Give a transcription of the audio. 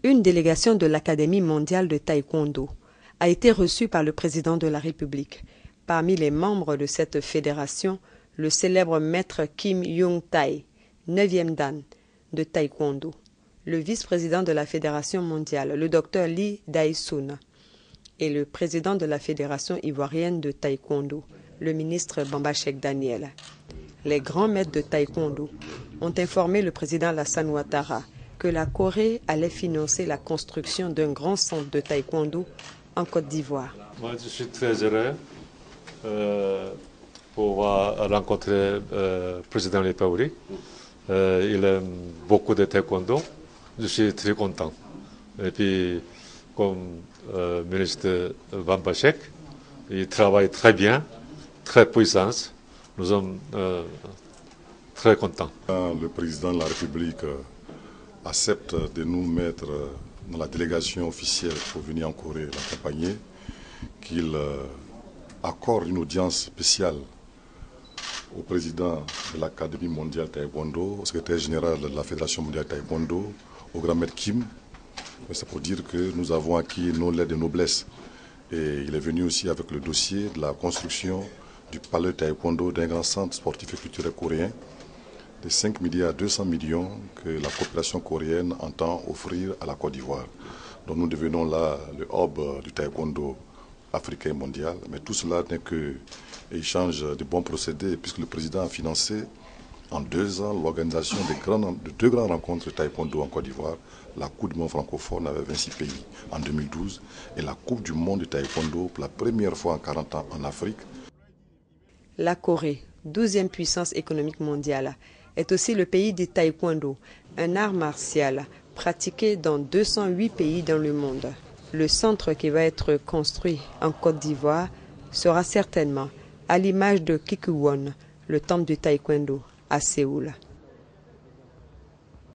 Une délégation de l'Académie mondiale de taekwondo a été reçue par le président de la République. Parmi les membres de cette fédération, le célèbre maître Kim Young-tae, 9e dan de taekwondo, le vice-président de la Fédération mondiale, le docteur Lee Dae-soon, et le président de la Fédération ivoirienne de taekwondo, le ministre Bamba-Cheikh Daniel. Les grands maîtres de taekwondo ont informé le président Alassane Ouattara que la Corée allait financer la construction d'un grand centre de taekwondo en Côte d'Ivoire. Moi, je suis très heureux pour rencontrer le président de l'État. Il aime beaucoup de taekwondo. Je suis très content. Et puis, comme ministre Bamba-Cheikh, il travaille très bien, très puissant. Nous sommes très contents. Le président de la République accepte de nous mettre dans la délégation officielle pour venir en Corée l'accompagner, qu'il accorde une audience spéciale au président de l'Académie mondiale taekwondo, au secrétaire général de la Fédération mondiale taekwondo, au grand maître Kim. C'est pour dire que nous avons acquis nos lettres de noblesse. Et il est venu aussi avec le dossier de la construction du palais taekwondo d'un grand centre sportif et culturel coréen de 5 milliards 200 millions que la coopération coréenne entend offrir à la Côte d'Ivoire. Donc nous devenons là le hub du taekwondo africain et mondial. Mais tout cela n'est que échange de bons procédés puisque le président a financé en 2 ans l'organisation de 2 grandes rencontres de taekwondo en Côte d'Ivoire, la Coupe du monde francophone avec 26 pays en 2012 et la Coupe du monde de taekwondo pour la première fois en 40 ans en Afrique. La Corée, 12e puissance économique mondiale, est aussi le pays du taekwondo, un art martial pratiqué dans 208 pays dans le monde. Le centre qui va être construit en Côte d'Ivoire sera certainement à l'image de Kikuwon, le temple du taekwondo à Séoul.